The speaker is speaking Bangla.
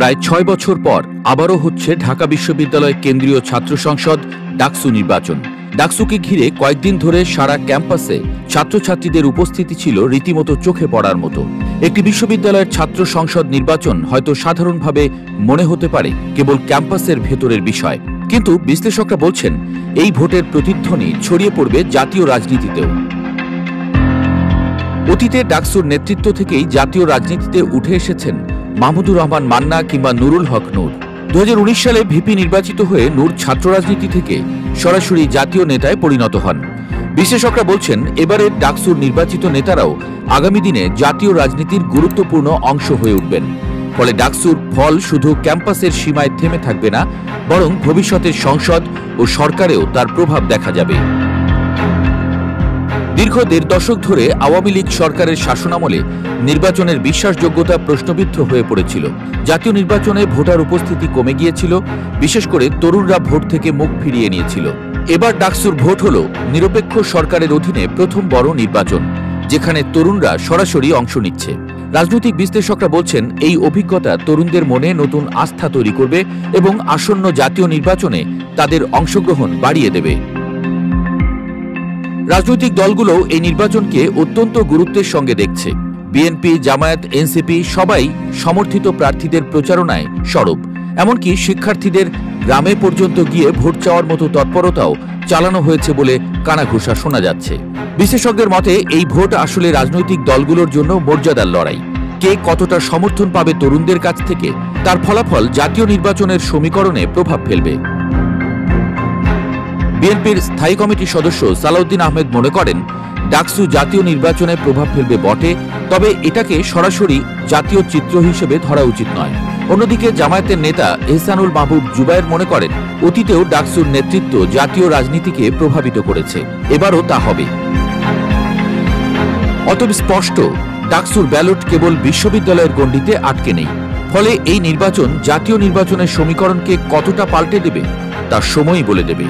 প্রায় ৬ বছর পর আবারও হচ্ছে ঢাকা বিশ্ববিদ্যালয় কেন্দ্রীয় ছাত্র সংসদ ডাকসু নির্বাচন। ডাকসুকে ঘিরে কয়েকদিন ধরে সারা ক্যাম্পাসে ছাত্রছাত্রীদের উপস্থিতি ছিল রীতিমতো চোখে পড়ার মতো। একটি বিশ্ববিদ্যালয়ের ছাত্র সংসদ নির্বাচন হয়তো সাধারণভাবে মনে হতে পারে কেবল ক্যাম্পাসের ভেতরের বিষয়, কিন্তু বিশ্লেষকরা বলছেন এই ভোটের প্রতিধ্বনি ছড়িয়ে পড়বে জাতীয় রাজনীতিতেও। অতীতে ডাকসুর নেতৃত্ব থেকেই জাতীয় রাজনীতিতে উঠে এসেছেন মাহমুদুর রহমান মান্না কিংবা নুরুল হক নূর। 2019 সালে ভিপি নির্বাচিত হয়ে নূর ছাত্র রাজনীতি থেকে সরাসরি জাতীয় নেতায় পরিণত হন। বিশেষজ্ঞরা বলছেন এবারের ডাকসুর নির্বাচিত নেতারাও আগামী দিনে জাতীয় রাজনীতির গুরুত্বপূর্ণ অংশ হয়ে উঠবেন। ফলে ডাকসুর ফল শুধু ক্যাম্পাসের সীমায় থেমে থাকবে না, বরং ভবিষ্যতের সংসদ ও সরকারেও তার প্রভাব দেখা যাবে। দীর্ঘ ১.৫ দশক ধরে আওয়ামী লীগ সরকারের শাসনামলে নির্বাচনের বিশ্বাসযোগ্যতা প্রশ্নবিদ্ধ হয়ে পড়েছিল। জাতীয় নির্বাচনে ভোটার উপস্থিতি কমে গিয়েছিল, বিশেষ করে তরুণরা ভোট থেকে মুখ ফিরিয়ে নিয়েছিল। এবার ডাকসুর ভোট হল নিরপেক্ষ সরকারের অধীনে প্রথম বড় নির্বাচন, যেখানে তরুণরা সরাসরি অংশ নিচ্ছে। রাজনৈতিক বিশ্লেষকরা বলছেন এই অভিজ্ঞতা তরুণদের মনে নতুন আস্থা তৈরি করবে এবং আসন্ন জাতীয় নির্বাচনে তাদের অংশগ্রহণ বাড়িয়ে দেবে। রাজনৈতিক দলগুলো এই নির্বাচনকে অত্যন্ত গুরুত্বের সঙ্গে দেখছে। বিএনপি, জামায়াত, এনসিপি সবাই সমর্থিত প্রার্থীদের প্রচারণায় সরব। এমনকি শিক্ষার্থীদের গ্রামে পর্যন্ত গিয়ে ভোট চাওয়ার মতো তৎপরতাও চালানো হয়েছে বলে কানাঘুষা শোনা যাচ্ছে। বিশেষজ্ঞদের মতে এই ভোট আসলে রাজনৈতিক দলগুলোর জন্য মর্যাদার লড়াই। কে কতটা সমর্থন পাবে তরুণদের কাছ থেকে, তার ফলাফল জাতীয় নির্বাচনের সমীকরণে প্রভাব ফেলবে। বিএনপির স্থায়ী কমিটির সদস্য সালাউদ্দিন আহমেদ মনে করেন ডাকসু জাতীয় নির্বাচনে প্রভাব ফেলবে বটে, তবে এটাকে সরাসরি জাতীয় চিত্র হিসেবে ধরা উচিত নয়। অন্যদিকে জামায়াতের নেতা এহসানুল মাহবুব জুবায়ের মনে করেন অতীতেও ডাকসুর নেতৃত্ব জাতীয় রাজনীতিকে প্রভাবিত করেছে, এবারও তা হবে। অতএব স্পষ্ট ডাকসুর ব্যালট কেবল বিশ্ববিদ্যালয়ের গণ্ডিতে আটকে নেই। ফলে এই নির্বাচন জাতীয় নির্বাচনের সমীকরণকে কতটা পাল্টে দেবে তা সময়ই বলে দেবে।